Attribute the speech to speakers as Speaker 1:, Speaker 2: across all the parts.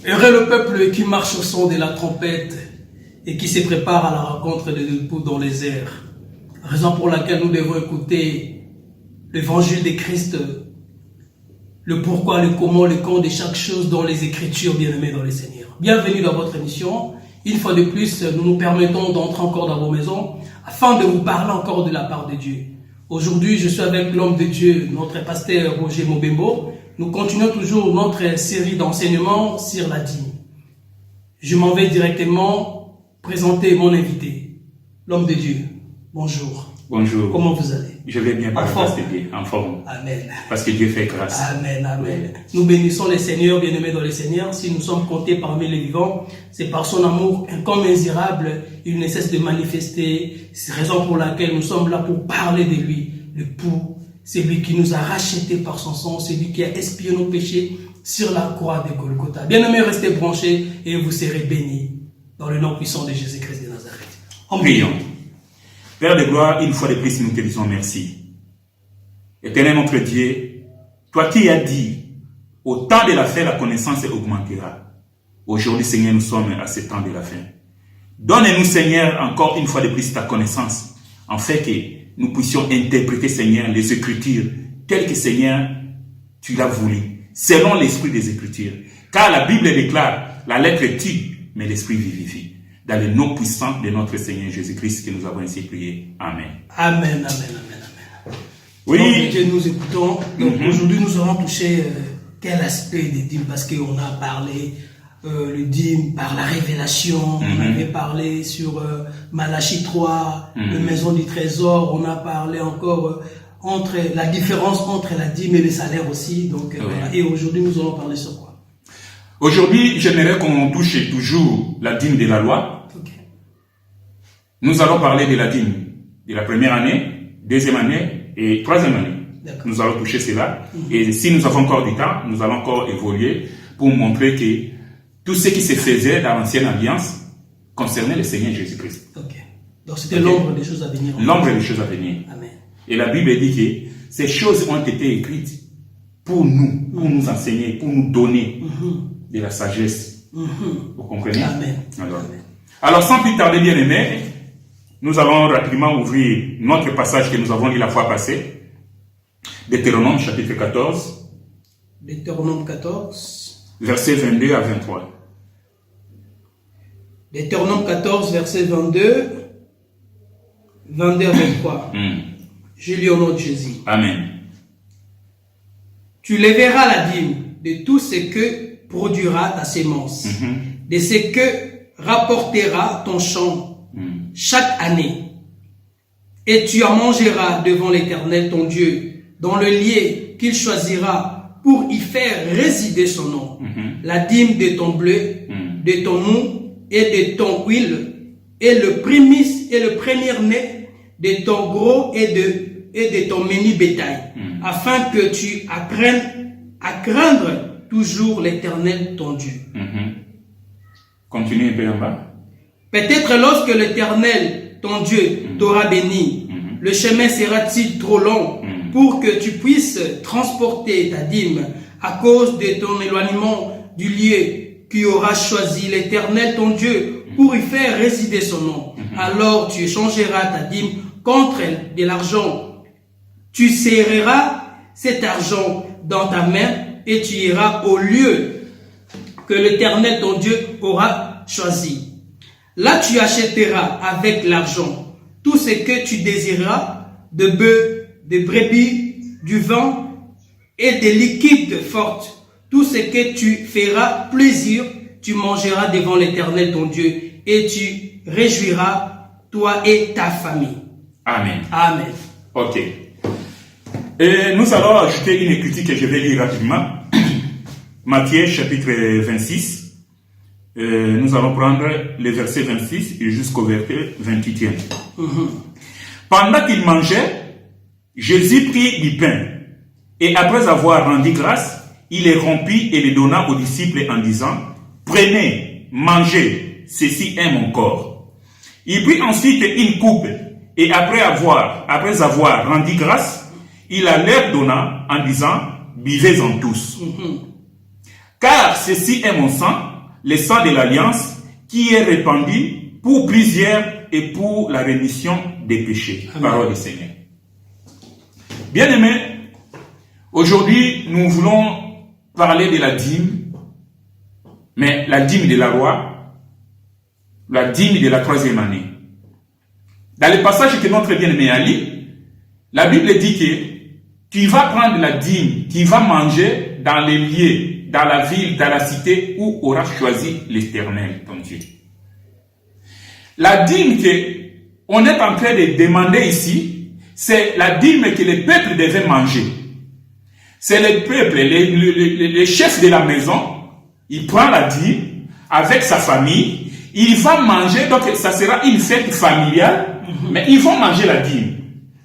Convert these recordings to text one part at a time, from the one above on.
Speaker 1: Heureux le peuple qui marche au son de la trompette et qui se prépare à la rencontre de l'époux dans les airs. Raison pour laquelle nous devons écouter l'évangile de Christ, le pourquoi, le comment, le quand de chaque chose dans les Écritures, bien-aimés dans le Seigneur. Bienvenue dans votre émission. Une fois de plus, nous nous permettons d'entrer encore dans vos maisons afin de vous parler encore de la part de Dieu. Aujourd'hui, je suis avec l'homme de Dieu, notre pasteur Roger Mobembo. Nous continuons toujours notre série d'enseignements sur la dîme. Je m'en vais directement présenter mon invité, l'homme de Dieu. Bonjour.
Speaker 2: Bonjour.
Speaker 1: Comment vous allez?
Speaker 2: Je vais bien par la grâce de Dieu, en forme.
Speaker 1: Amen.
Speaker 2: Parce que Dieu fait grâce.
Speaker 1: Amen, amen. Nous bénissons le Seigneur, bien-aimés dans le Seigneur. Si nous sommes comptés parmi les vivants, c'est par son amour incommensurable. Il ne cesse de manifester. C'est la raison pour laquelle nous sommes là pour parler de lui, l'époux. C'est lui qui nous a rachetés par son sang, c'est lui qui a expié nos péchés sur la croix de Golgotha. Bien-aimés, restez branchés et vous serez bénis dans le nom puissant de Jésus-Christ de Nazareth.
Speaker 2: Prions. Père de gloire, une fois de plus, nous te disons merci. Éternel notre Dieu, toi qui as dit, au temps de la fin, la connaissance augmentera. Aujourd'hui, Seigneur, nous sommes à ce temps de la fin. Donne-nous, Seigneur, encore une fois de plus ta connaissance, en fait que nous puissions interpréter, Seigneur, les Écritures telles que, Seigneur, tu l'as voulu, selon l'esprit des Écritures. Car la Bible déclare, la lettre tue, mais l'esprit vivifie. Dans le nom puissant de notre Seigneur Jésus-Christ que nous avons ainsi prié. Amen.
Speaker 1: Amen, amen, amen, amen.
Speaker 2: Oui.
Speaker 1: Donc, Dieu, nous écoutons. Donc, aujourd'hui, nous allons toucher quel aspect des dîmes, parce qu'on a parlé le dîme par la révélation, on avait parlé sur Malachie 3, la maison du trésor, on a parlé encore entre la différence entre la dîme et le salaire aussi. Donc, voilà. Et aujourd'hui, nous allons parler sur quoi?
Speaker 2: Aujourd'hui, j'aimerais qu'on touche toujours la dîme de la loi.
Speaker 1: Okay.
Speaker 2: Nous allons parler de la dîme de la première année, deuxième année et troisième année. Nous allons toucher cela. Et si nous avons encore du temps, nous allons encore évoluer pour montrer que tout ce qui se faisait dans l'ancienne alliance concernait le Seigneur Jésus-Christ.
Speaker 1: Ok. Donc c'était l'ombre des choses à venir.
Speaker 2: L'ombre des choses à venir.
Speaker 1: Amen.
Speaker 2: Et la Bible dit que ces choses ont été écrites pour nous enseigner, pour nous donner de la sagesse. Vous comprenez?
Speaker 1: Amen.
Speaker 2: Alors sans plus tarder, bien aimés, nous allons rapidement ouvrir notre passage que nous avons lu la fois passée. Deutéronome chapitre 14.
Speaker 1: Deutéronome 14.
Speaker 2: Versets 22 à 23.
Speaker 1: Deutéronome 14, verset 22 à 23. Je lis au nom de Jésus.
Speaker 2: Amen.
Speaker 1: Tu lèveras la dîme de tout ce que produira ta sémence, de ce que rapportera ton champ chaque année. Et tu en mangeras devant l'Éternel ton Dieu, dans le lieu qu'il choisira pour y faire résider son nom. La dîme de ton bleu, de ton mou et de ton huile, et le prémisse et le premier-né de ton gros et de ton menu bétail, afin que tu apprennes à craindre toujours l'Éternel ton Dieu.
Speaker 2: Continue un peu en bas.
Speaker 1: Peut-être lorsque l'Éternel ton Dieu t'aura béni, le chemin sera-t-il trop long pour que tu puisses transporter ta dîme à cause de ton éloignement du lieu qui aura choisi l'Éternel ton Dieu pour y faire résider son nom. Alors tu échangeras ta dîme contre de l'argent. Tu serreras cet argent dans ta main et tu iras au lieu que l'Éternel ton Dieu aura choisi. Là, tu achèteras avec l'argent tout ce que tu désireras, de bœufs, de brebis, du vin et des liquides fortes. Tout ce que tu feras plaisir, tu mangeras devant l'Éternel ton Dieu et tu réjouiras toi et ta famille.
Speaker 2: Amen.
Speaker 1: Amen.
Speaker 2: Ok. Et nous allons ajouter une écriture que je vais lire rapidement. Matthieu chapitre 26. Nous allons prendre les versets 26 jusqu'au verset 28e. Pendant qu'il mangeait, Jésus prit du pain et après avoir rendu grâce, il les rompit et les donna aux disciples en disant, prenez, mangez, ceci est mon corps. Il prit ensuite une coupe et après avoir rendu grâce, il la leur donna en disant, buvez-en tous. Car ceci est mon sang, le sang de l'alliance, qui est répandu pour plusieurs et pour la rémission des péchés. Amen. Parole du Seigneur. Bien-aimés, aujourd'hui, nous voulons parler de la dîme, mais la dîme de la loi, la dîme de la 3e année. Dans le passage que notre bien-aimé a lu, la Bible dit que tu vas prendre la dîme, tu vas manger dans les lieux, dans la ville, dans la cité où aura choisi l'Éternel, ton Dieu. La dîme qu'on est en train de demander ici, c'est la dîme que le peuple devait manger. C'est le peuple, les chefs de la maison, il prend la dîme avec sa famille, il va manger, donc ça sera une fête familiale, mais ils vont manger la dîme.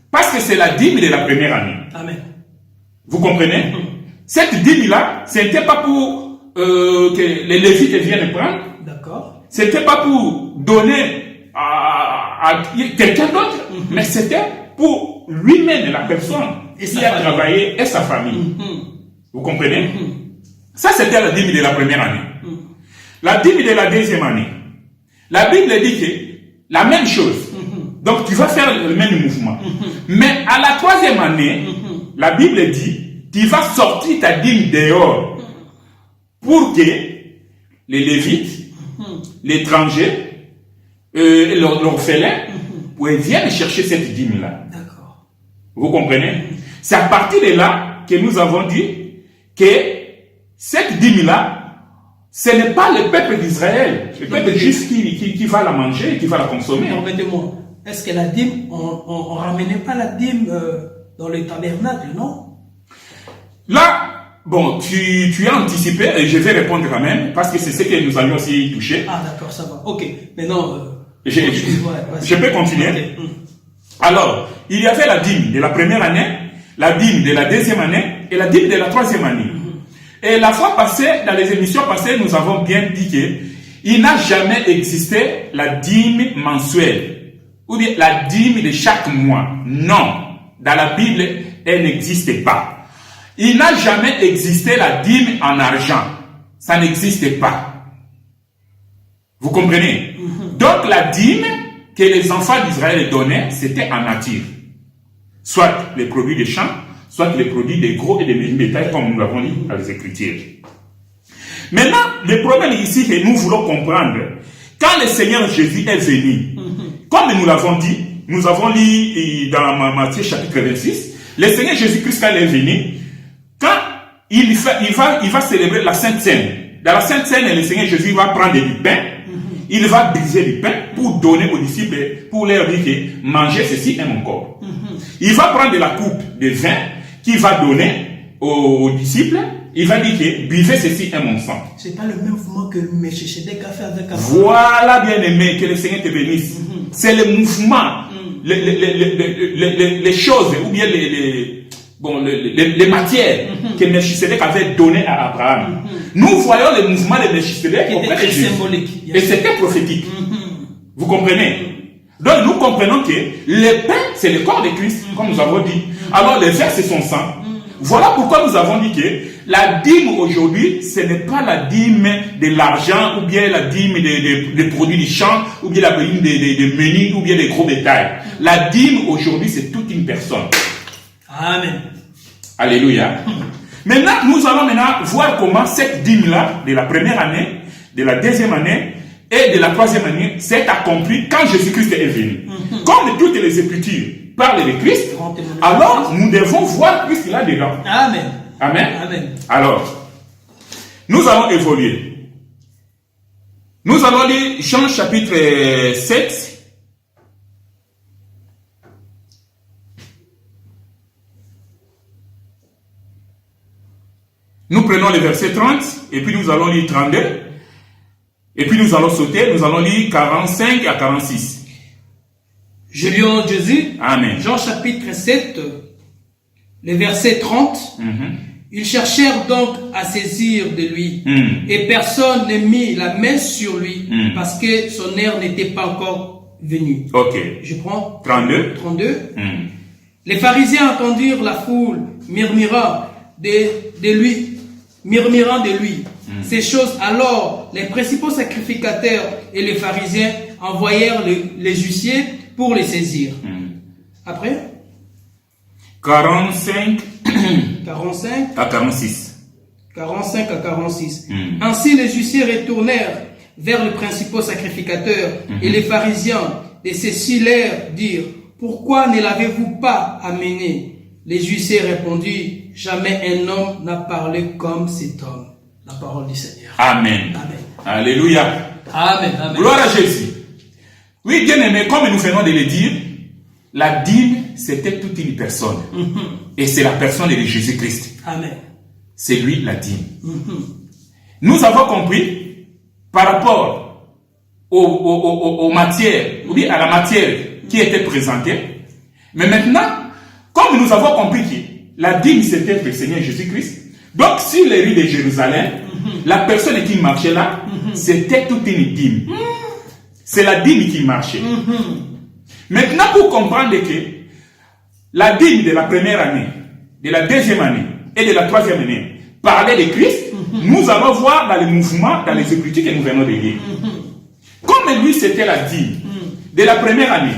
Speaker 2: Parce que c'est la dîme de la première année.
Speaker 1: Amen.
Speaker 2: Vous comprenez? Cette dîme-là, ce n'était pas pour que les Lévites viennent prendre.
Speaker 1: D'accord.
Speaker 2: Ce n'était pas pour donner à quelqu'un d'autre, mais c'était pour lui-même, la personne qui a travaillé et sa famille. Vous comprenez? Ça, c'était la dîme de la première année. La dîme de la 2e année. La Bible dit que la même chose. Donc, tu vas faire le même mouvement. Mais à la 3e année, la Bible dit, tu vas sortir ta dîme dehors pour que les Lévites, l'étranger, l'orphelin, viennent chercher cette dîme-là.
Speaker 1: D'accord.
Speaker 2: Vous comprenez? C'est à partir de là que nous avons dit que cette dîme-là, ce n'est pas le peuple d'Israël, le peuple juif qui va la manger, qui va la consommer.
Speaker 1: Permettez-moi, est-ce que la dîme, on ne ramenait pas la dîme dans le tabernacle, non?
Speaker 2: Là, bon, tu as anticipé et je vais répondre quand même parce que c'est ce que nous allions aussi toucher.
Speaker 1: Ah d'accord, ça va. Ok, maintenant...
Speaker 2: je peux continuer. Okay. Alors, il y avait la dîme de la première année, la dîme de la 2e année et la dîme de la 3e année. Et la fois passée, dans les émissions passées, nous avons bien dit qu'il n'a jamais existé la dîme mensuelle ou bien la dîme de chaque mois. Non, dans la Bible, elle n'existe pas. Il n'a jamais existé la dîme en argent. Ça n'existe pas. Vous comprenez? Donc la dîme que les enfants d'Israël donnaient, c'était en nature. Soit les produits des champs, soit les produits des gros et des petits bétails, comme nous l'avons dit dans les Écritures. Maintenant, le problème ici que nous voulons comprendre, quand le Seigneur Jésus est venu, comme nous l'avons dit, nous avons lu dans Matthieu chapitre 26, le Seigneur Jésus-Christ, quand il est venu, quand il va célébrer la Sainte Seine. Dans la Sainte Seine, le Seigneur Jésus va prendre du pain, il va briser du pain pour donner aux disciples, pour leur dire que mangez ceci est mon corps. Il va prendre de la coupe de vin qu'il va donner aux disciples, il va dire que buvez ceci est mon sang.
Speaker 1: C'est pas le même mouvement que Melchisedec a fait avec Abraham.
Speaker 2: Voilà, bien aimé, que le Seigneur te bénisse. C'est le mouvement, les choses, ou bien les matières que Melchisedec avait données à Abraham. Nous voyons le mouvement de Melchisedec auprès de Jésus. Et c'était prophétique. Vous comprenez? Donc nous comprenons que le pain, c'est le corps de Christ, comme nous avons dit. Alors le vin, c'est son sang. Voilà pourquoi nous avons dit que la dîme aujourd'hui, ce n'est pas la dîme de l'argent, ou bien la dîme des produits du champ, ou bien la dîme des menus, ou bien des gros bétails. La dîme aujourd'hui, c'est toute une personne.
Speaker 1: Amen.
Speaker 2: Alléluia. Maintenant, nous allons voir comment cette dîme-là, de la première année, de la 2e année, et de la troisième année s'est accompli quand Jésus-Christ est venu. Comme toutes les Écritures parlent de Christ, alors nous devons voir Christ là-dedans.
Speaker 1: Amen.
Speaker 2: Amen.
Speaker 1: Amen.
Speaker 2: Alors, nous allons évoluer. Nous allons lire Jean chapitre 7. Nous prenons le verset 30 et puis nous allons lire 32. Et puis nous allons sauter, nous allons lire 45 à 46.
Speaker 1: Je lis en Jésus.
Speaker 2: Amen.
Speaker 1: Jean chapitre 7, le verset 30. Ils cherchèrent donc à saisir de lui. Et personne ne mit la main sur lui parce que son heure n'était pas encore venue.
Speaker 2: Ok.
Speaker 1: Je prends
Speaker 2: 32.
Speaker 1: 32. Les pharisiens entendirent la foule murmurant de lui. Ces choses, alors les principaux sacrificateurs et les pharisiens envoyèrent les huissiers pour les saisir. Après
Speaker 2: 45 à 46.
Speaker 1: 45 à 46. Ainsi les huissiers retournèrent vers les principaux sacrificateurs et les pharisiens et ceux-ci leur dirent: pourquoi ne l'avez-vous pas amené? Les huissiers répondirent: jamais un homme n'a parlé comme cet homme. La parole du Seigneur.
Speaker 2: Amen.
Speaker 1: Amen.
Speaker 2: Alléluia.
Speaker 1: Amen. Amen.
Speaker 2: Gloire à Jésus. Oui, bien aimé, comme nous venons de le dire, la dîme, c'était toute une personne. Et c'est la personne de Jésus-Christ.
Speaker 1: Amen.
Speaker 2: C'est lui la dîme. Nous avons compris par rapport aux matières, ou bien à la matière qui était présentée. Mais maintenant, comme nous avons compris que la dîme c'était le Seigneur Jésus-Christ, donc sur les rues de Jérusalem, la personne qui marchait là, c'était toute une dîme. C'est la dîme qui marchait. Maintenant, pour comprendre que la dîme de la première année, de la deuxième année et de la troisième année parlait de Christ, nous allons voir dans les mouvements, dans les Écritures que nous venons de lire. Comme lui, c'était la dîme de la première année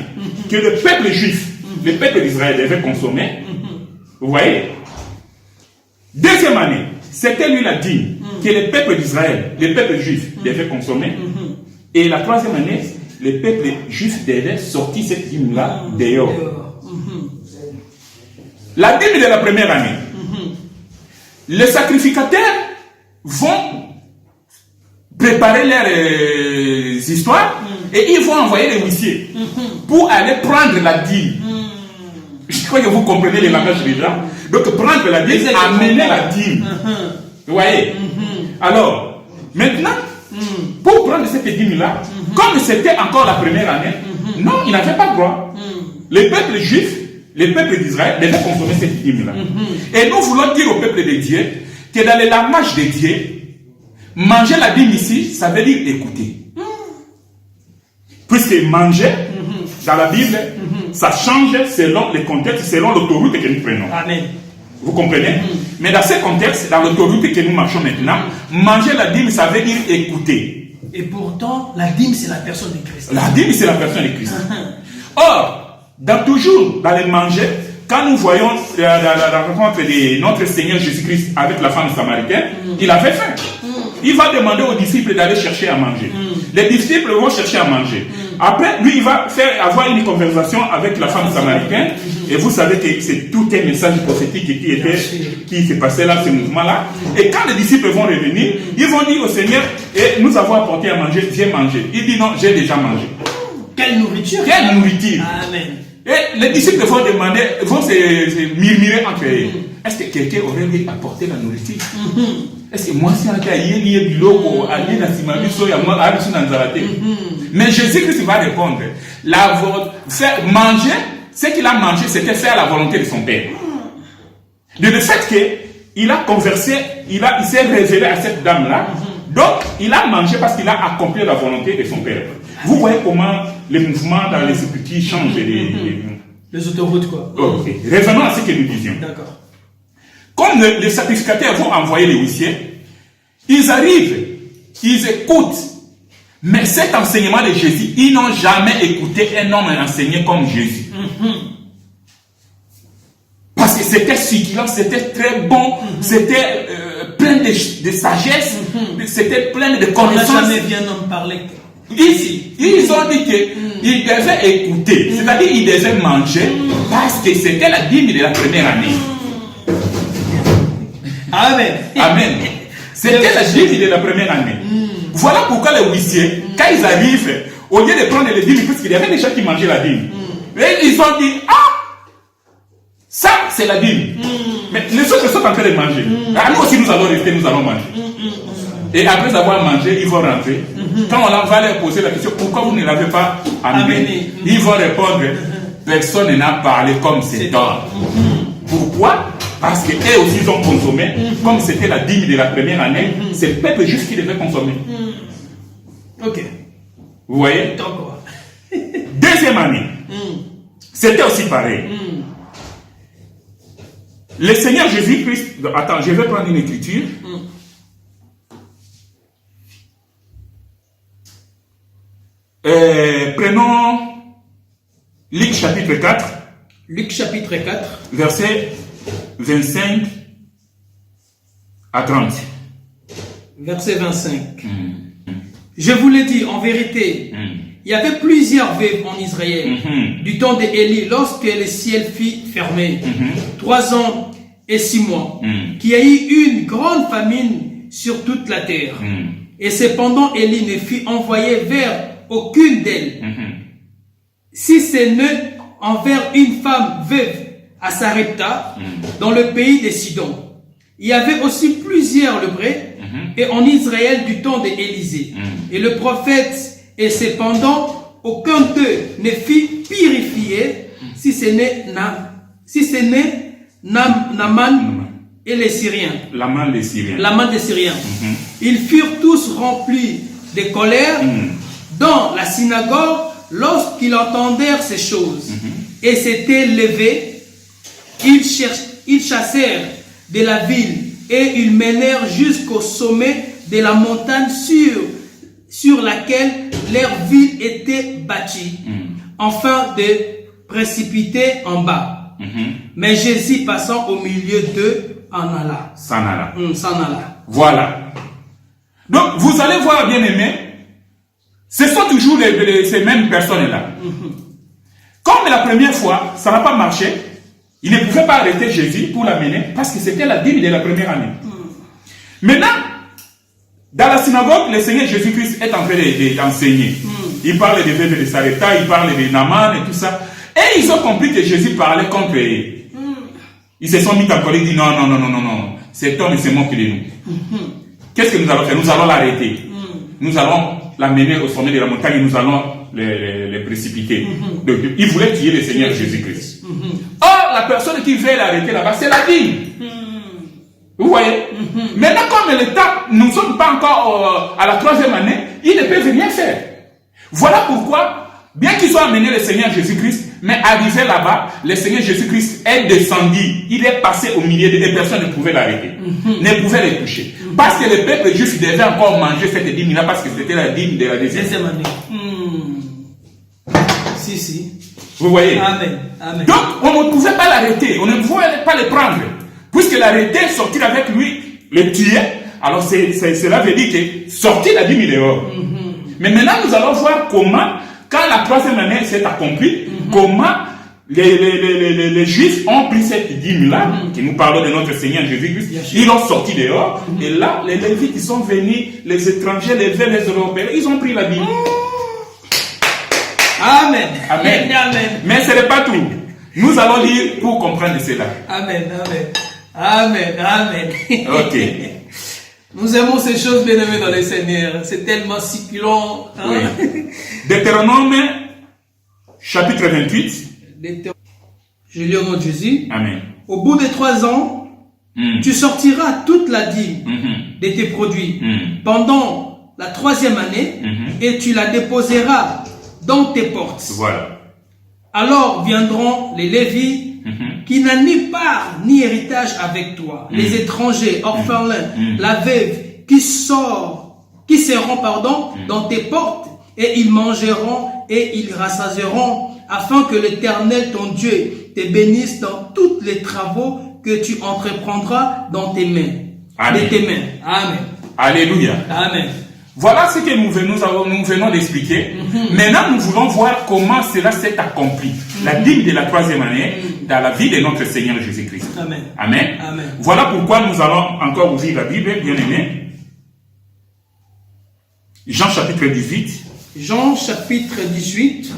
Speaker 2: que le peuple juif, le peuple d'Israël devait consommer. Vous voyez? Deuxième année, c'était lui la dîme que le peuple d'Israël, le peuple juif devait consommer. Et la troisième année, le peuple juif devait sortir cette dîme-là dehors. La dîme de la première année, les sacrificateurs vont préparer leurs histoires et ils vont envoyer les huissiers pour aller prendre la dîme. Je crois que vous comprenez les langages déjà. Donc prendre la dîme, amener la dîme. Vous voyez? Alors, maintenant, pour prendre cette dîme-là, comme c'était encore la première année, non, il n'avait pas droit. Le peuple juif, le peuple d'Israël devait consommer cette dîme-là. Et nous voulons dire au peuple de Dieu que dans le langage de Dieu, manger la dîme ici, ça veut dire écouter. Puisque manger, dans la Bible, ça change selon le contexte, selon l'autoroute que nous prenons.
Speaker 1: Amen.
Speaker 2: Vous comprenez? Mais dans ce contexte, dans l'autoroute que nous marchons maintenant, manger la dîme, ça veut dire écouter.
Speaker 1: Et pourtant, la dîme, c'est la personne de Christ.
Speaker 2: La dîme, c'est la personne de Christ. Or, toujours dans les manger, quand nous voyons la rencontre de notre Seigneur Jésus-Christ avec la femme samaritaine, il avait faim. Il va demander aux disciples d'aller chercher à manger. Les disciples vont chercher à manger. Après, lui, il va avoir une conversation avec la femme samaritaine. Et vous savez que c'est tout un message prophétique qui s'est passé là, ce mouvement-là. Et quand les disciples vont revenir, ils vont dire au Seigneur: et nous avons apporté à manger, viens manger. Il dit: non, j'ai déjà mangé.
Speaker 1: Quelle nourriture!
Speaker 2: Quelle nourriture!
Speaker 1: Amen.
Speaker 2: Et les disciples vont se murmurer entre eux. Est-ce que quelqu'un aurait lui apporté la nourriture? Est-ce que moi, si on a mais Jésus-Christ va répondre: manger, ce qu'il a mangé, c'était faire la volonté de son Père. De le fait qu'il a conversé, il s'est révélé à cette dame-là, donc il a mangé parce qu'il a accompli la volonté de son Père. Vous voyez comment les mouvements dans les Écritures changent
Speaker 1: les autoroutes, quoi.
Speaker 2: Ok. Revenons à ce que nous disions.
Speaker 1: D'accord.
Speaker 2: Comme les sacrificateurs vont envoyer les huissiers, ils arrivent, ils écoutent. Mais cet enseignement de Jésus, ils n'ont jamais écouté un homme enseigné comme Jésus. Parce que c'était succulent, c'était très bon, c'était plein de sagesse, c'était plein de connaissances.
Speaker 1: On n'a jamais vu un homme parler
Speaker 2: Ici, ils ont dit qu'ils devaient écouter, c'est-à-dire qu'ils devaient manger parce que c'était la dîme de la première année.
Speaker 1: Amen.
Speaker 2: Amen. C'était la dîme de la première année. Voilà pourquoi les huissiers, quand ils arrivent, au lieu de prendre les dîmes, parce qu'il y avait des gens qui mangeaient la dîme, et ils ont dit, ah, ça c'est la dîme. Mais les autres sont en train de manger. Ah, nous aussi nous allons rester, nous allons manger. Et après avoir mangé, ils vont rentrer. Quand on va leur poser la question, pourquoi vous ne l'avez pas amené? Ils vont répondre, personne n'a parlé comme cet homme. Pourquoi? Parce qu'eux aussi ils ont consommé, comme c'était la dîme de la première année, c'est le peuple juste qui devait consommer.
Speaker 1: Ok.
Speaker 2: Vous voyez? Deuxième année, c'était aussi pareil. Le Seigneur Jésus-Christ, attends, je vais prendre une écriture. Prenons Luc chapitre 4.
Speaker 1: Luc chapitre 4.
Speaker 2: Verset 25 à 30.
Speaker 1: Verset 25. Je vous l'ai dit, en vérité, il y avait plusieurs veuves en Israël du temps d'Élie, lorsque le ciel fut fermé, 3 ans et 6 mois, qu'il y a eu une grande famine sur toute la terre. Et cependant, Élie ne fut envoyé vers aucune d'elles, si ce n'est envers une femme veuve à Sarepta, dans le pays de Sidon. Il y avait aussi plusieurs lepreux, et en Israël du temps d'Élisée. Et le prophète, et cependant, aucun d'eux ne fut purifié, si ce n'est Naaman et les Syriens.
Speaker 2: L'amant des Syriens.
Speaker 1: L'amant des Syriens. Ils furent tous remplis de colère dans la synagogue lorsqu'ils entendirent ces choses. Et s'étaient levés, ils chassèrent de la ville et ils menèrent jusqu'au sommet de la montagne sur laquelle leur ville était bâtie, afin de précipiter en bas. Mais Jésus passant au milieu d'eux en alla.
Speaker 2: S'en alla.
Speaker 1: S'en alla.
Speaker 2: Voilà. Donc vous allez voir, bien aimé, ce sont toujours ces mêmes personnes-là. Comme la première fois, ça n'a pas marché, ils ne pouvaient pas arrêter Jésus pour l'amener parce que c'était la dîme de la première année. Maintenant, dans la synagogue, le Seigneur Jésus-Christ est en train d'enseigner. Il parle des veuves de Sarepta, il parle de Naaman et tout ça. Et ils ont compris que Jésus parlait contre eux. Ils se sont mis en colère, ils disent non, cet homme se moque de nous. Qu'est-ce que nous allons faire? Nous allons l'arrêter. Nous allons l'amener au sommet de la montagne et nous allons les précipiter. Donc, ils voulaient tuer le Seigneur Jésus-Christ. Or, la personne qui veut l'arrêter là-bas, c'est la dîme. Vous voyez? Maintenant, comme l'État, nous ne sommes pas encore à la 3e année, ils ne peuvent rien faire. Voilà pourquoi, bien qu'ils soient amenés le Seigneur Jésus-Christ, mais arrivé là-bas, le Seigneur Jésus-Christ est descendu. Il est passé au milieu des personnes ne pouvaient l'arrêter, ne pouvaient les toucher. Parce que le peuple juif devait encore manger cette dîme-là, parce que c'était la dîme de la deuxième année.
Speaker 1: Si.
Speaker 2: Vous voyez?
Speaker 1: Amen.
Speaker 2: Donc, on ne pouvait pas l'arrêter, on ne pouvait pas le prendre. Puisque l'arrêter, sortir avec lui, le tuer, alors cela veut dire que sortir la dîme dehors. Mais maintenant, nous allons voir comment, quand la 3e année s'est accomplie, comment les Juifs ont pris cette dîme-là, qui nous parlons de notre Seigneur Jésus-Christ, ils l'ont sorti dehors, et là, les Lévites, ils sont venus, les étrangers, les Veuves, les Européens, ils ont pris la dîme.
Speaker 1: Amen.
Speaker 2: Mais ce n'est pas tout. Nous allons lire pour comprendre cela.
Speaker 1: Amen.
Speaker 2: Ok.
Speaker 1: Nous aimons ces choses, bien aimées dans le Seigneur. C'est tellement succulent.
Speaker 2: Oui. Deutéronome, chapitre 28.
Speaker 1: Je lis au nom de Jésus.
Speaker 2: Amen.
Speaker 1: Au bout de 3 ans, tu sortiras toute la dîme de tes produits pendant la 3e année et tu la déposeras dans tes portes.
Speaker 2: Voilà.
Speaker 1: Alors viendront les Lévites qui n'ont ni part ni héritage avec toi, les étrangers, orphelins, la veuve qui seront dans tes portes, et ils mangeront et ils rassasieront, afin que l'Éternel ton Dieu te bénisse dans tous les travaux que tu entreprendras dans tes mains.
Speaker 2: Amen.
Speaker 1: De tes mains. Amen.
Speaker 2: Alléluia.
Speaker 1: Amen.
Speaker 2: Voilà ce que nous venons d'expliquer. Maintenant, nous voulons voir comment cela s'est accompli. La dîme de la 3e année dans la vie de notre Seigneur Jésus-Christ.
Speaker 1: Amen.
Speaker 2: Amen.
Speaker 1: Amen.
Speaker 2: Voilà pourquoi nous allons encore ouvrir la Bible, bien aimé. Jean chapitre 18.
Speaker 1: Jean chapitre 18.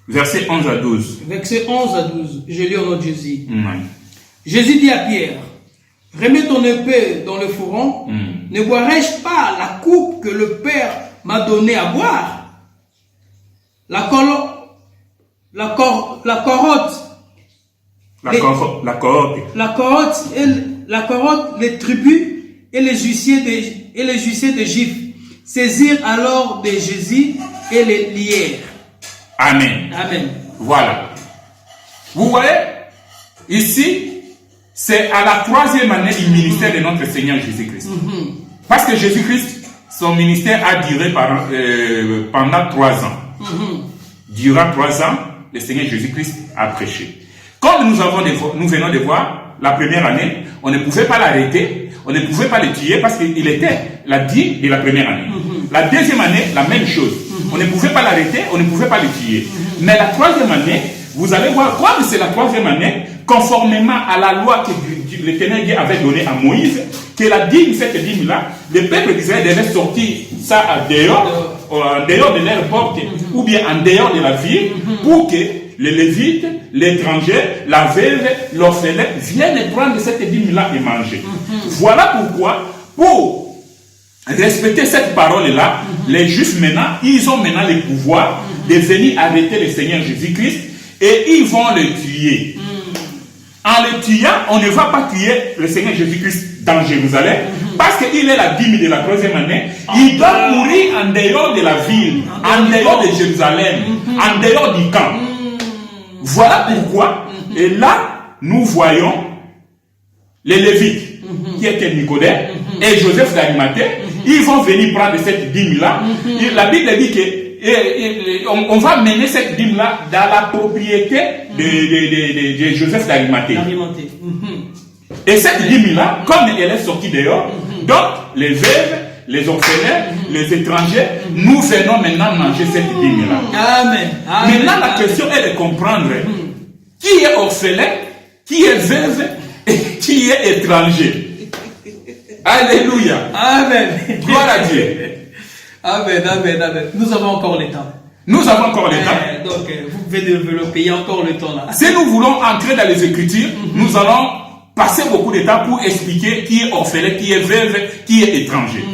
Speaker 2: Versets 11 à 12.
Speaker 1: Versets 11 à 12. Je lis au nom de Jésus.
Speaker 2: Jésus
Speaker 1: dit à Pierre, remets ton épée dans le fourron. Ne boirai-je pas la coupe que le Père m'a donnée à boire? La corotte, les tribus et les huissiers des Juifs saisirent alors de Jésus et les lièrent.
Speaker 2: Amen.
Speaker 1: Amen.
Speaker 2: Voilà. Vous voyez, ici, c'est à la 3e année du ministère de notre Seigneur Jésus-Christ. Parce que Jésus-Christ, son ministère a duré pendant 3 ans. Durant 3 ans, le Seigneur Jésus-Christ a prêché. Comme nous venons de voir, la première année, on ne pouvait pas l'arrêter, on ne pouvait pas le tuer parce qu'il était la dîme de la première année. La 2e année, la même chose. On ne pouvait pas l'arrêter, on ne pouvait pas le tuer. Mais la 3e année, vous allez voir, comme c'est la 3e année, conformément à la loi que l'Éternel Dieu avait donnée à Moïse, que la dîme, cette dîme-là, le peuple d'Israël devait sortir ça en dehors de leur porte, ou bien en dehors de la ville, pour que les Lévites, l'étranger, la veuve, l'orphelin viennent prendre cette dîme-là et manger. Voilà pourquoi, pour respecter cette parole-là, les Juifs maintenant, ils ont maintenant le pouvoir de venir arrêter le Seigneur Jésus-Christ et ils vont le tuer. En le tuant, on ne va pas tuer le Seigneur Jésus-Christ dans Jérusalem parce qu'il est la dîme de la 3e année. Il doit mourir en dehors de la ville, en dehors de Jérusalem, en dehors du camp. Voilà pourquoi, et là, nous voyons les Lévites, qui étaient Nicodème, et Joseph d'Arimathée, ils vont venir prendre cette dîme-là. La Bible dit qu'on va mener cette dîme-là dans la propriété de Joseph d'Arimathée. Et cette dîme-là, comme elle est sortie dehors, donc les veuves, les orphelins, les étrangers, nous venons maintenant manger cette dîme-là.
Speaker 1: Amen.
Speaker 2: Maintenant, la question est de comprendre qui est orphelin, qui est veuve et qui est étranger. Alléluia.
Speaker 1: Amen.
Speaker 2: Gloire à Dieu.
Speaker 1: Amen, amen, amen. Nous avons encore le temps.
Speaker 2: Nous avons encore le temps.
Speaker 1: Donc, vous pouvez développer, il y a encore le temps là.
Speaker 2: Si nous voulons entrer dans les Écritures, nous allons passer beaucoup de temps pour expliquer qui est orphelin, qui est veuve, qui est étranger.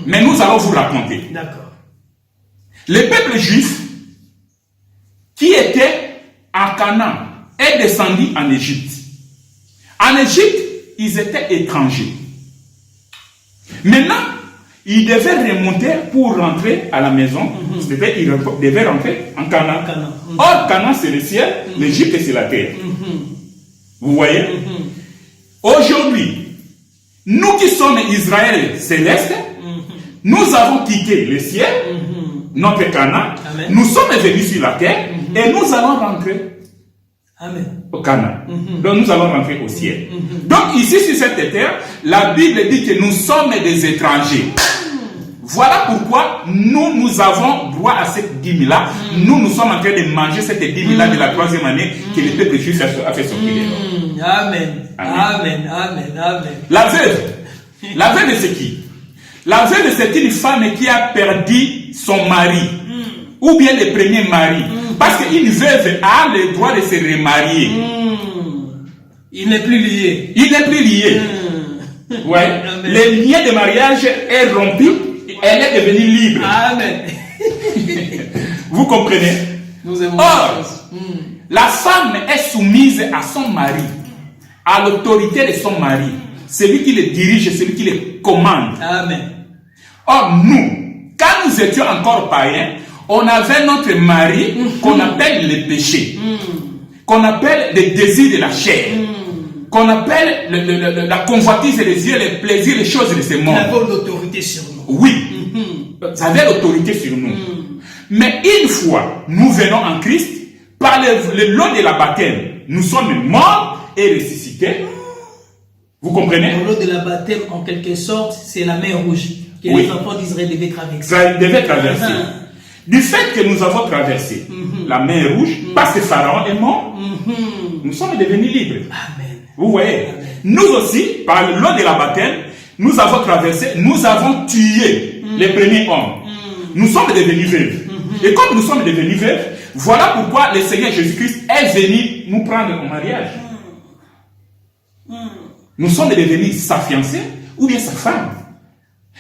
Speaker 2: Mais nous allons vous raconter.
Speaker 1: D'accord.
Speaker 2: Le peuple juif qui était en Canaan est descendu en Égypte. En Égypte, ils étaient étrangers. Maintenant, ils devaient remonter pour rentrer à la maison. C'est-à-dire qu'ils devaient rentrer en Canaan. Or, Canaan, c'est le ciel, l'Égypte, c'est la terre. Vous voyez? Aujourd'hui, nous qui sommes Israël céleste, nous avons quitté le ciel, notre Canaan, nous sommes venus sur la terre et nous allons rentrer au Canaan. Donc nous allons rentrer au ciel. Donc ici sur cette terre, la Bible dit que nous sommes des étrangers. Voilà pourquoi nous avons droit à cette dîme-là. Nous sommes en train de manger cette dîme-là de la 3e année que le peuple juif a fait sortir de l'eau.
Speaker 1: Amen. Amen. Amen. Amen.
Speaker 2: La veuve c'est qui? La veuve c'est une femme qui a perdu son mari ou bien le premier mari. Parce qu'une veuve a le droit de se remarier.
Speaker 1: Il n'est plus lié.
Speaker 2: Il n'est plus lié. Ouais. Le lien de mariage est rompu. Elle est devenue libre.
Speaker 1: Amen.
Speaker 2: Vous comprenez?
Speaker 1: Nous aimons
Speaker 2: la femme est soumise à son mari, à l'autorité de son mari. Celui qui le dirige, celui qui le commande.
Speaker 1: Amen.
Speaker 2: Or, nous, quand nous étions encore païens, on avait notre mari qu'on appelle le péché, qu'on appelle le désir de la chair, qu'on appelle la convoitise des yeux, les plaisirs, les choses de ce monde.
Speaker 1: Il avait l'autorité sur nous.
Speaker 2: Oui, ça avait l'autorité sur nous. Mais une fois nous venons en Christ, par le lot de la baptême, nous sommes morts et ressuscités. Vous comprenez?
Speaker 1: Le lot de la baptême, en quelque sorte, c'est la mer rouge. que les enfants d'Israël devaient traverser.
Speaker 2: Devaient traverser. Du fait que nous avons traversé la mer Rouge, parce que Pharaon est mort, nous sommes devenus libres.
Speaker 1: Amen.
Speaker 2: Vous voyez?
Speaker 1: Amen.
Speaker 2: Nous aussi, lors de la bataille, nous avons traversé, nous avons tué les premiers hommes. Nous sommes devenus veuves. Et comme nous sommes devenus veuves, voilà pourquoi le Seigneur Jésus-Christ est venu nous prendre au mariage. Nous sommes devenus sa fiancée ou bien sa femme.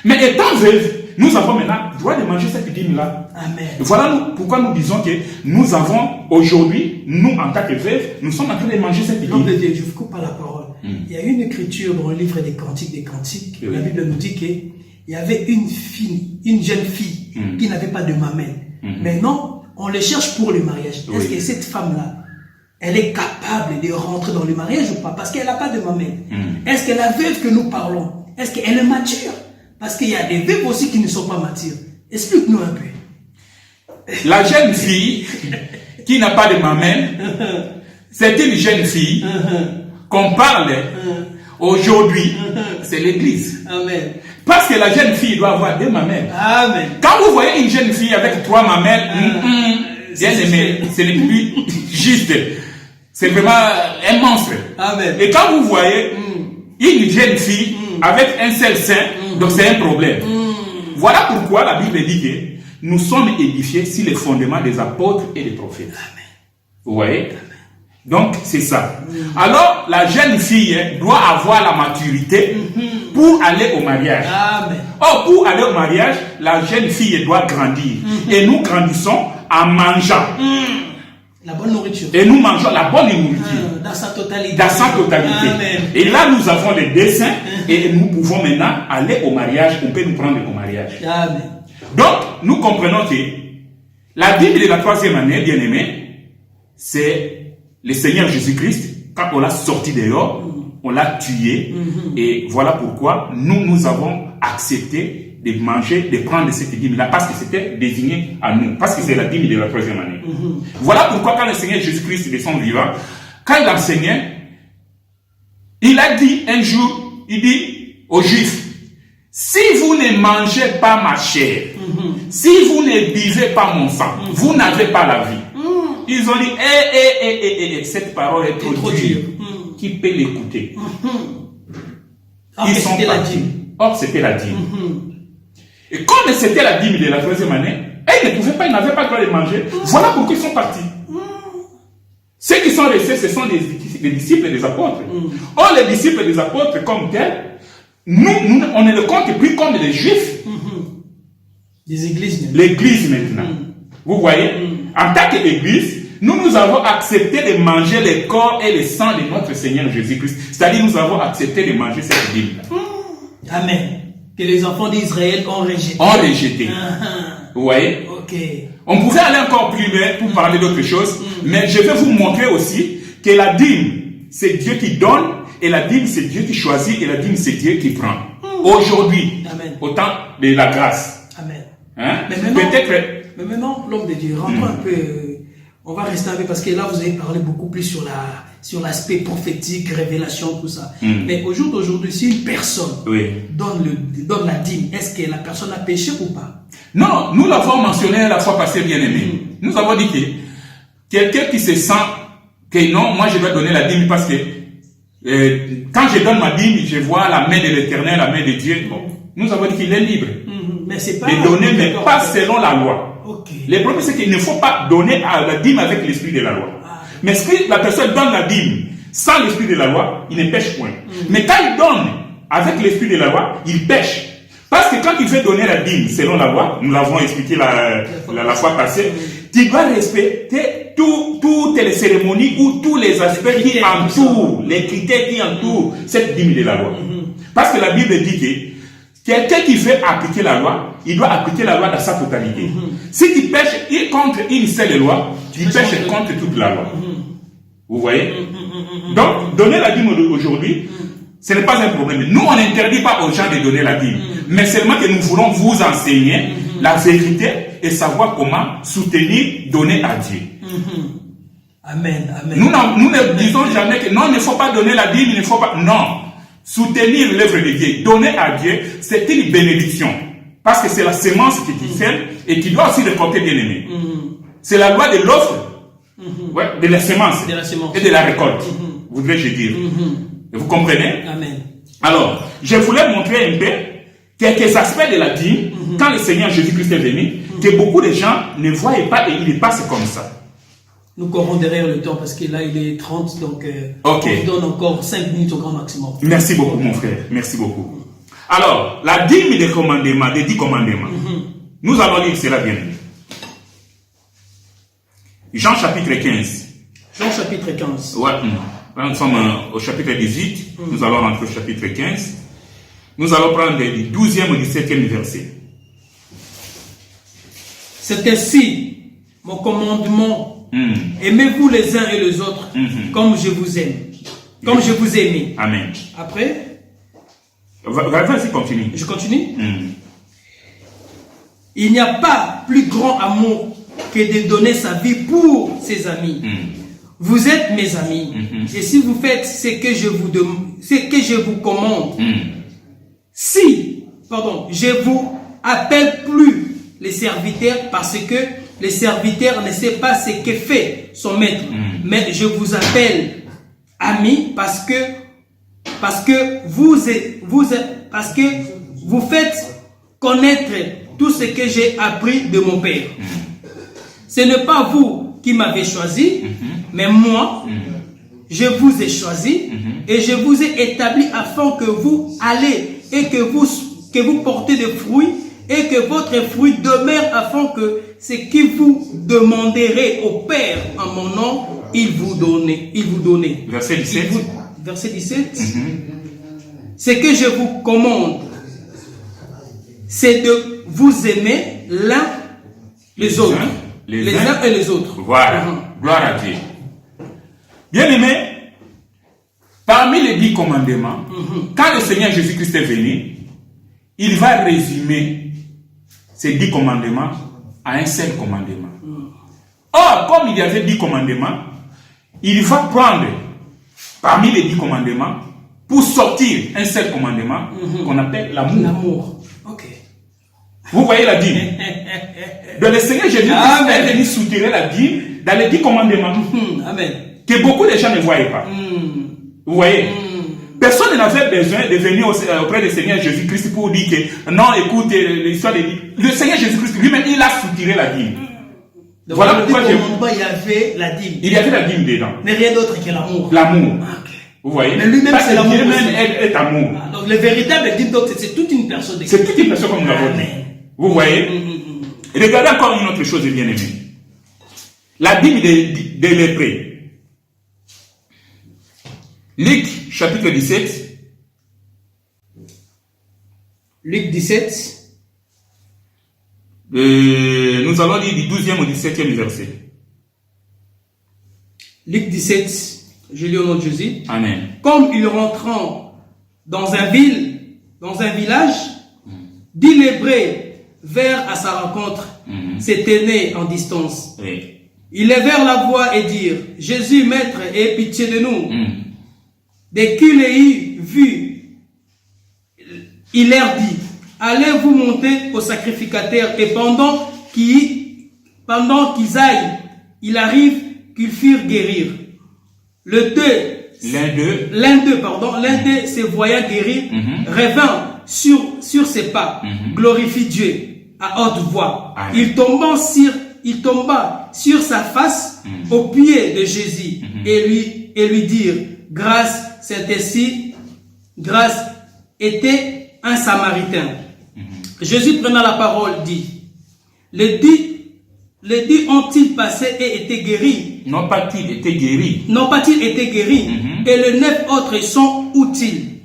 Speaker 2: Mais étant veuves, nous avons maintenant le droit de manger cette dîme-là.
Speaker 1: Amen.
Speaker 2: Voilà pourquoi nous disons que nous avons aujourd'hui, nous en tant que veuves, nous sommes en train de manger cette
Speaker 1: L'homme de
Speaker 2: dîme.
Speaker 1: Dieu, je vous coupe pas la parole. Il y a une écriture dans le livre des Cantiques.
Speaker 2: Oui.
Speaker 1: La Bible nous dit qu'il y avait une jeune fille qui n'avait pas de mamelle. Maintenant, on le cherche pour le mariage. Est-ce que cette femme-là, elle est capable de rentrer dans le mariage ou pas? Parce qu'elle n'a pas de mamelle. Est-ce que la veuve que nous parlons, est-ce qu'elle est mature? Parce qu'il y a des veuves aussi qui ne sont pas matures. Explique-nous un peu.
Speaker 2: La jeune fille qui n'a pas de mamelle, c'est une jeune fille qu'on parle aujourd'hui, c'est l'église.
Speaker 1: Amen.
Speaker 2: Parce que la jeune fille doit avoir 2 mamelles.
Speaker 1: Amen.
Speaker 2: Quand vous voyez une jeune fille avec 3 mamelles, bien aimé, ce n'est plus juste. C'est vraiment un monstre.
Speaker 1: Amen.
Speaker 2: Et quand vous voyez une jeune fille avec un seul sein, donc c'est un problème. Voilà pourquoi la Bible dit que nous sommes édifiés sur les fondements des apôtres et des prophètes.
Speaker 1: Amen.
Speaker 2: Vous voyez? Donc c'est ça. Alors la jeune fille doit avoir la maturité pour aller au mariage.
Speaker 1: Amen.
Speaker 2: Or, pour aller au mariage, la jeune fille doit grandir. Et nous grandissons en mangeant.
Speaker 1: La bonne nourriture.
Speaker 2: Et nous mangeons la bonne nourriture.
Speaker 1: Dans sa totalité.
Speaker 2: Dans sa totalité.
Speaker 1: Amen.
Speaker 2: Et là, nous avons les dessins et nous pouvons maintenant aller au mariage. On peut nous prendre au mariage.
Speaker 1: Amen.
Speaker 2: Donc, nous comprenons que la Bible de la 3e année, bien aimé, c'est le Seigneur Jésus-Christ. Quand on l'a sorti dehors, on l'a tué. Et voilà pourquoi nous avons accepté de manger, de prendre cette dîme-là, parce que c'était désigné à nous, parce que c'est la dîme de la 3e année. Voilà pourquoi quand le Seigneur Jésus-Christ est son vivant, quand il enseignait, il a dit un jour, il dit aux Juifs, si vous ne mangez pas ma chair, si vous ne buvez pas mon sang, vous n'avez pas la vie. Ils ont dit, cette parole est trop dure. Qui peut l'écouter? Ils sont
Speaker 1: c'était la
Speaker 2: partis.
Speaker 1: dîme.
Speaker 2: Or, c'était la dîme. Et comme c'était la dîme de la 3e année, ils ne pouvaient pas, ils n'avaient pas le droit de manger. Voilà pourquoi ils sont partis. Ceux qui sont restés, ce sont les disciples des apôtres. Or, les disciples des apôtres, comme tels, nous, on ne le compte plus comme les Juifs.
Speaker 1: Des églises.
Speaker 2: L'église maintenant. Vous voyez, en tant qu'église, nous avons accepté de manger le corps et le sang de notre Seigneur Jésus-Christ. C'est-à-dire, nous avons accepté de manger cette dîme-là.
Speaker 1: Amen. Que les enfants d'Israël ont rejeté.
Speaker 2: Vous voyez?
Speaker 1: Ok.
Speaker 2: On pouvait aller encore plus loin pour parler d'autres choses, mais je vais vous montrer aussi que la dîme, c'est Dieu qui donne, et la dîme, c'est Dieu qui choisit, et la dîme, c'est Dieu qui prend. Aujourd'hui, au temps de la grâce.
Speaker 1: Amen.
Speaker 2: Hein?
Speaker 1: Mais maintenant, l'homme de Dieu, rentrons un peu, on va rester un peu, parce que là, vous avez parlé beaucoup plus sur l'aspect prophétique, révélation, tout ça. Mais au jour d'aujourd'hui, si une personne donne la dîme, est-ce que la personne a péché ou pas?
Speaker 2: Non, nous l'avons mentionné la fois passée, bien aimé. Nous avons dit que quelqu'un qui se sent que non, moi je dois donner la dîme parce que quand je donne ma dîme, je vois la main de l'Éternel, la main de Dieu. Bon, nous avons dit qu'il est libre
Speaker 1: mais c'est pas
Speaker 2: de donner, mais pas selon la loi. Le problème, c'est qu'il ne faut pas donner à la dîme avec l'esprit de la loi. Mais si la personne donne la dîme sans l'esprit de la loi, il ne pêche point. Mais quand il donne avec l'esprit de la loi, il pêche. Parce que quand il fait donner la dîme selon la loi, nous l'avons expliqué la fois passée, tu dois respecter toutes les cérémonies ou tous les aspects qui entourent, les critères qui entourent cette dîme de la loi. Parce que la Bible dit que quelqu'un qui veut appliquer la loi, il doit appliquer la loi dans sa totalité. Si tu pêches contre une seule loi, tu pêches contre toute la loi. Vous voyez? Donc, donner la dîme aujourd'hui, ce n'est pas un problème. Nous, on n'interdit pas aux gens de donner la dîme. Mais seulement que nous voulons vous enseigner la vérité et savoir comment soutenir, donner à Dieu.
Speaker 1: Amen.
Speaker 2: Nous ne disons jamais que non, il ne faut pas donner la dîme, il ne faut pas. Non. Soutenir l'œuvre de Dieu, donner à Dieu, c'est une bénédiction. Parce que c'est la semence qui sème et qui doit aussi récolter, bien aimé. C'est la loi de l'offre, ouais, de la semence et de la récolte, voudrais-je dire. Vous comprenez?
Speaker 1: Amen.
Speaker 2: Alors, je voulais montrer un peu quelques aspects de la dîme quand le Seigneur Jésus-Christ est venu, que beaucoup de gens ne voyaient pas et il passe comme ça.
Speaker 1: Nous courons derrière le temps parce que là il est 30, donc
Speaker 2: on
Speaker 1: vous donne encore 5 minutes au grand maximum.
Speaker 2: Merci beaucoup mon frère, merci beaucoup. Alors, la dîme des commandements, des 10 commandements, nous allons lire cela bien. Jean chapitre 15.
Speaker 1: Jean chapitre 15.
Speaker 2: Ouais, là, nous sommes au chapitre 18, nous allons rentrer au chapitre 15. Nous allons prendre du 12e au 17e verset.
Speaker 1: C'est ainsi mon commandement. Aimez-vous les uns et les autres comme je vous aime. Comme je vous ai aimé.
Speaker 2: Amen.
Speaker 1: Après,
Speaker 2: vas-y, continue.
Speaker 1: Je continue. Il n'y a pas plus grand amour que de donner sa vie pour ses amis. Vous êtes mes amis. Et si vous faites ce que je vous commande, je vous appelle plus les serviteurs parce que les serviteurs ne savent pas ce que fait son maître. Mais je vous appelle amis parce que vous faites connaître tout ce que j'ai appris de mon Père. Ce n'est pas vous qui m'avez choisi, mais moi, je vous ai choisi et je vous ai établi afin que vous allez et que vous portez des fruits et que votre fruit demeure afin que ce que vous demanderez au Père en mon nom, il vous donne.
Speaker 2: Verset 17.
Speaker 1: Verset 17. Ce que je vous commande, c'est de vous aimer l'un les autres. Les uns et les autres.
Speaker 2: Voilà. Gloire à Dieu. Bien aimé, parmi les 10 commandements, quand le Seigneur Jésus-Christ est venu, il va résumer ces 10 commandements à un seul commandement. Or, comme il y avait 10 commandements, il va prendre parmi les 10 commandements pour sortir un seul commandement qu'on appelle l'amour.
Speaker 1: L'amour. Ok.
Speaker 2: Vous voyez la dîme. Donc le Seigneur Jésus-Christ est venu soutirer la dîme dans les 10 commandements.
Speaker 1: Amen.
Speaker 2: Que beaucoup de gens ne voyaient pas. Vous voyez? Personne n'avait besoin de venir auprès du Seigneur Jésus-Christ pour dire que non, écoute, l'histoire de le Seigneur Jésus-Christ lui-même, il a soutiré la dîme.
Speaker 1: Donc,
Speaker 2: voilà pourquoi
Speaker 1: il y avait la dîme.
Speaker 2: Il y avait la dîme dedans.
Speaker 1: Mais rien d'autre que l'amour.
Speaker 2: L'amour.
Speaker 1: Okay.
Speaker 2: Vous voyez?
Speaker 1: Mais lui-même, c'est l'amour.
Speaker 2: Lui-même est amour.
Speaker 1: Donc le véritable dîme, c'est toute une personne.
Speaker 2: C'est toute une personne comme nous l'avons dit. Vous voyez? Regardez encore une autre chose, bien aimé. La dîme des lépreux. Luc, chapitre 17.
Speaker 1: Luc 17.
Speaker 2: Nous allons lire du 12e au 17e verset.
Speaker 1: Luc 17, je lis au nom de Jésus.
Speaker 2: Amen.
Speaker 1: Comme il rentrant dans un village, 10 lépreux vinrent à sa rencontre, se tenaient en distance.
Speaker 2: Oui.
Speaker 1: Ils levèrent la voix et dirent, Jésus, Maître, aie pitié de nous. Dès qu'il les eut vus, il leur dit, allez vous monter au sacrificateur. Et pendant qu'ils aillent, il arrive qu'ils firent guérir. L'un d'eux, se voyant guérir, revint sur ses pas, glorifie Dieu à haute voix. Il tomba sur sa face aux pieds de Jésus et lui dirent, grâce, c'est ainsi, grâce était un Samaritain. Jésus prenant la parole dit, les dix ont-ils passé et été guéris?
Speaker 2: Non pas-ils été guéris.
Speaker 1: Et les 9 autres sont où-ils?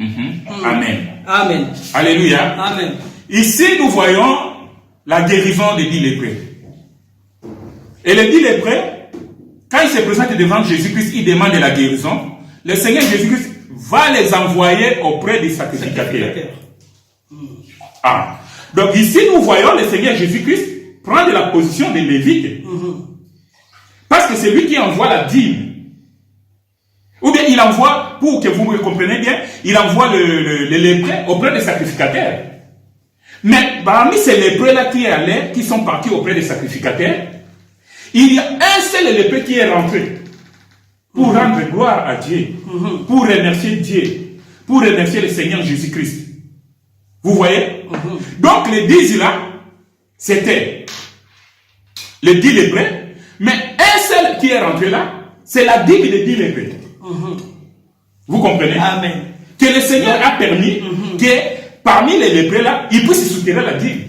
Speaker 2: Amen.
Speaker 1: Amen.
Speaker 2: Alléluia.
Speaker 1: Amen.
Speaker 2: Ici, nous voyons la guérison des 10 lépreux. Et les 10 lépreux, quand ils se présentent devant Jésus-Christ, ils demandent la guérison. Le Seigneur Jésus-Christ va les envoyer auprès des sacrificateurs. Donc ici, nous voyons le Seigneur Jésus-Christ prendre la position des Lévites. Parce que c'est lui qui envoie la dîme. Ou bien il envoie, pour que vous me compreniez bien, il envoie les lépreux auprès des sacrificateurs. Mais parmi ces lépreux-là qui sont partis auprès des sacrificateurs, il y a un seul lépreux qui est rentré pour rendre gloire à Dieu, pour remercier Dieu, pour remercier le Seigneur Jésus-Christ. Vous voyez? Donc les 10 là, c'était les 10 lépreux, mais un seul qui est rentré là, c'est la dîme des 10 lépreux. Vous comprenez?
Speaker 1: Amen.
Speaker 2: Que le Seigneur a permis que parmi les lépreux là, il puisse soutirer la dîme.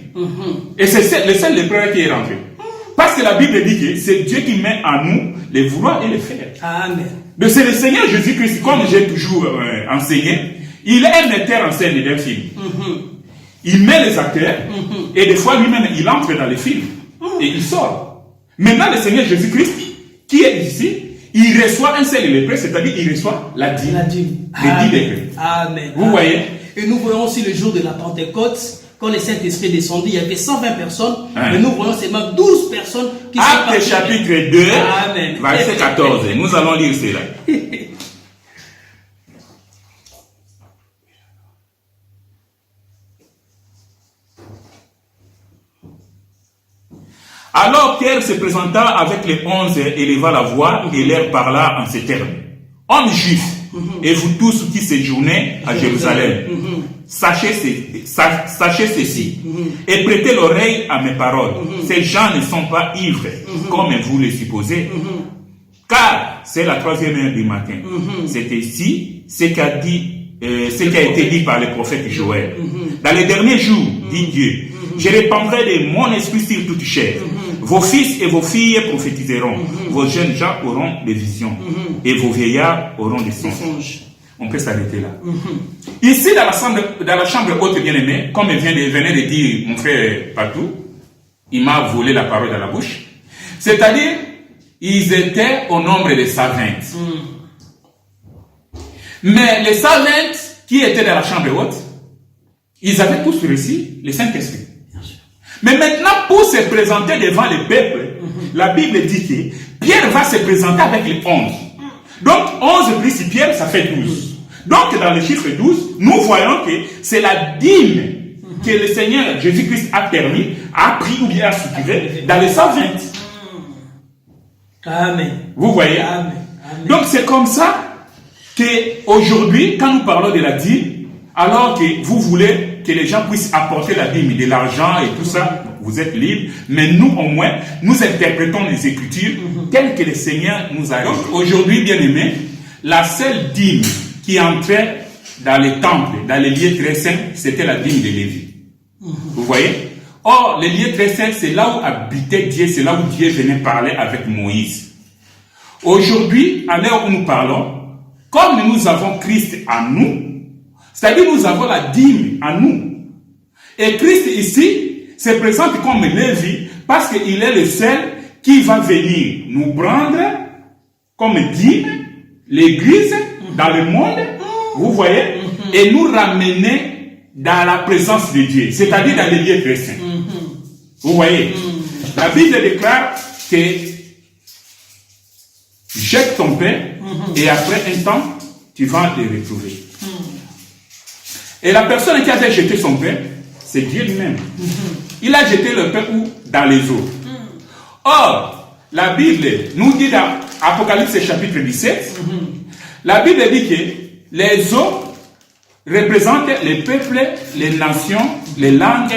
Speaker 2: Et c'est le seul lépreux qui est rentré. Parce que la Bible dit que c'est Dieu qui met en nous les vouloir et les faire.
Speaker 1: Amen.
Speaker 2: Donc c'est le Seigneur Jésus-Christ, comme j'ai toujours enseigné, il est un metteur en scène d'un film. Il met les acteurs et des fois lui-même il entre dans les films et il sort. Maintenant le Seigneur Jésus-Christ qui est ici, il reçoit un seul lépreux, c'est-à-dire il reçoit la dîme. Les 10 lépreux.
Speaker 1: Amen.
Speaker 2: Vous voyez?
Speaker 1: Et nous voyons aussi le jour de la Pentecôte, quand le Saint-Esprit est descendu, il y avait 120 personnes, mais nous voyons seulement 12 personnes qui sont parties.
Speaker 2: Actes chapitre 2,
Speaker 1: Amen.
Speaker 2: verset 14. Nous allons lire cela. Alors Pierre se présenta avec les 11, éleva la voix et leur parla en ces termes. Hommes juifs, et vous tous qui séjournez à Jérusalem, sachez ceci, et prêtez l'oreille à mes paroles. Ces gens ne sont pas ivres, comme vous le supposez, car c'est la 3e heure du matin. C'est ici ce qui a été dit par le prophète Joël. Dans les derniers jours, dit Dieu, je répandrai de mon esprit sur toute chair. Vos fils et vos filles prophétiseront. Vos jeunes gens auront des visions. Et vos vieillards auront des songes. On peut s'arrêter là. Ici, dans la chambre haute bien-aimée, comme venait de dire mon frère Patou, il m'a volé la parole dans la bouche. C'est-à-dire, ils étaient au nombre de 120. Mais les 120 qui étaient dans la chambre haute, ils avaient tous reçu le Saint-Esprit. Mais maintenant, pour se présenter devant le peuple, la Bible dit que Pierre va se présenter avec les 11. Donc, 11 plus Pierre, ça fait 12. Donc, dans le chiffre 12, nous voyons que c'est la dîme que le Seigneur Jésus-Christ a permis, a pris ou bien a soutirer dans les 120.
Speaker 1: Amen.
Speaker 2: Vous voyez?
Speaker 1: Amen.
Speaker 2: Donc, c'est comme ça qu'aujourd'hui, quand nous parlons de la dîme, alors que vous voulez que les gens puissent apporter la dîme, de l'argent et tout ça, vous êtes libres, mais nous au moins, nous interprétons les Écritures telles que le Seigneur nous a dit. Aujourd'hui, bien aimés, la seule dîme qui entrait dans les temples, dans les lieux très saints, c'était la dîme de Lévi. Vous voyez? Or, les lieux très saints, c'est là où habitait Dieu, c'est là où Dieu venait parler avec Moïse. Aujourd'hui, à l'heure où nous parlons, comme nous avons Christ en nous, c'est-à-dire nous avons la dîme en nous. Et Christ ici se présente comme Lévi parce qu'il est le seul qui va venir nous prendre comme dîme l'église dans le monde, vous voyez, et nous ramener dans la présence de Dieu, c'est-à-dire dans les lieux très saints. Vous voyez, la Bible déclare que jette ton pain et après un temps, tu vas te retrouver. Et la personne qui avait jeté son pain, c'est Dieu lui-même. Il a jeté le pain où? Dans les eaux. Or, la Bible nous dit dans Apocalypse chapitre 17, la Bible dit que les eaux représentent les peuples, les nations, les langues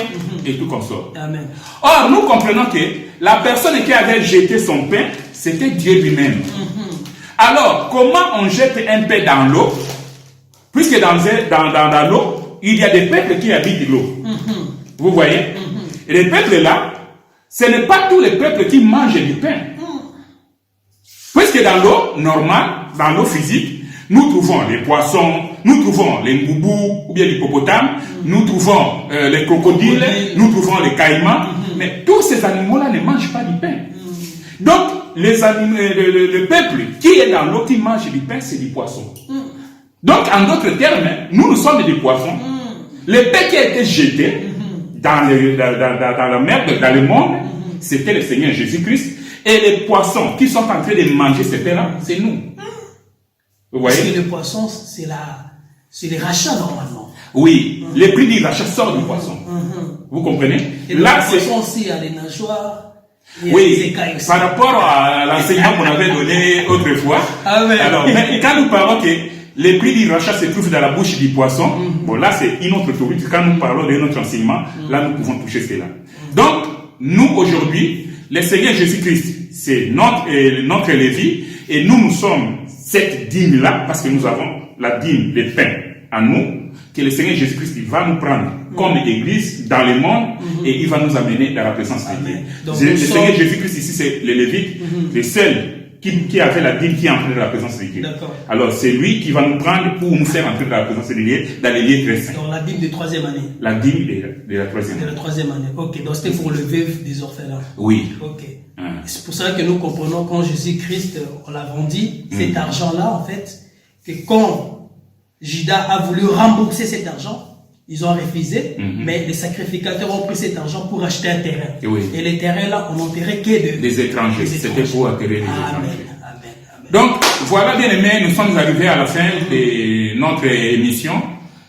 Speaker 2: et tout comme ça. Amen. Or, nous comprenons que la personne qui avait jeté son pain, c'était Dieu lui-même. Alors, comment on jette un pain dans l'eau? Puisque dans l'eau, il y a des peuples qui habitent l'eau. Vous voyez? Et les peuples là, ce n'est pas tous les peuples qui mangent du pain. Puisque dans l'eau normale, dans l'eau physique, nous trouvons les poissons, nous trouvons les ngoubous ou bien l'hippopotame, nous trouvons les crocodiles, nous trouvons les caïmans, mais tous ces animaux-là ne mangent pas du pain. Donc, le peuple qui est dans l'eau, qui mange du pain, c'est du poisson. Donc, en d'autres termes, nous sommes des poissons. Le pain qui a été jeté dans la mer, dans le monde, c'était le Seigneur Jésus-Christ. Et les poissons qui sont en train de manger ce pain-là, c'est nous. Vous voyez?
Speaker 1: Parce que les poissons, c'est les rachats normalement.
Speaker 2: Oui, le prix du rachat sort du poisson. Vous comprenez?
Speaker 1: Et là, c'est aussi, il y a les nageoires.
Speaker 2: Oui, par rapport à l'enseignement qu'on avait donné autrefois. Alors, quand nous parlons que les prix du rachat se trouvent dans la bouche du poisson, bon là c'est une autre théorie. Quand nous parlons de notre enseignement, là nous pouvons toucher cela. Donc, nous aujourd'hui, le Seigneur Jésus-Christ, c'est notre Lévi, et nous sommes cette dîme-là, parce que nous avons la dîme, les pains en nous, que le Seigneur Jésus-Christ va nous prendre comme église dans le monde et il va nous amener dans la présence de Dieu. Le Seigneur Jésus-Christ ici, c'est le Lévite, le seul qui avait la dîme qui est entré dans la présence de Dieu. Alors c'est lui qui va nous prendre pour nous faire entrer dans la présence de Dieu, dans les lieux très saints.
Speaker 1: Donc la dîme de 3e année.
Speaker 2: La dîme de la 3e année.
Speaker 1: De la 3e année. Ok, donc c'était pour le veuf des orphelins.
Speaker 2: Oui.
Speaker 1: Ok. C'est pour ça que nous comprenons quand Jésus-Christ, on l'avait dit, cet argent-là, en fait, que quand Judas a voulu rembourser cet argent, ils ont refusé, mais les sacrificateurs ont pris cet argent pour acheter un terrain. Et les terrains-là, on n'enterrait que
Speaker 2: des étrangers. C'était pour acquérir les étrangers.
Speaker 1: Amen.
Speaker 2: Donc, voilà, bien aimés, nous sommes arrivés à la fin de notre émission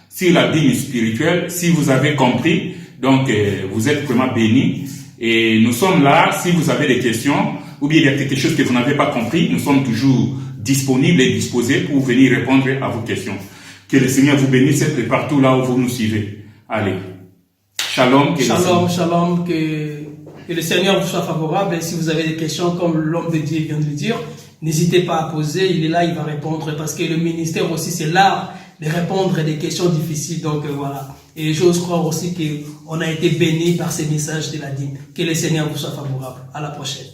Speaker 2: sur la dîme spirituelle. Si vous avez compris, donc vous êtes vraiment bénis. Et nous sommes là, si vous avez des questions, ou bien il y a quelque chose que vous n'avez pas compris, nous sommes toujours disponibles et disposés pour venir répondre à vos questions. Que le Seigneur vous bénisse et partout là où vous nous suivez. Allez. Shalom.
Speaker 1: Shalom. Que le Seigneur vous soit favorable. Et si vous avez des questions, comme l'homme de Dieu vient de le dire, n'hésitez pas à poser. Il est là, il va répondre. Parce que le ministère aussi, c'est l'art de répondre à des questions difficiles. Donc voilà. Et j'ose croire aussi qu'on a été bénis par ces messages de la dîme. Que le Seigneur vous soit favorable. À la prochaine.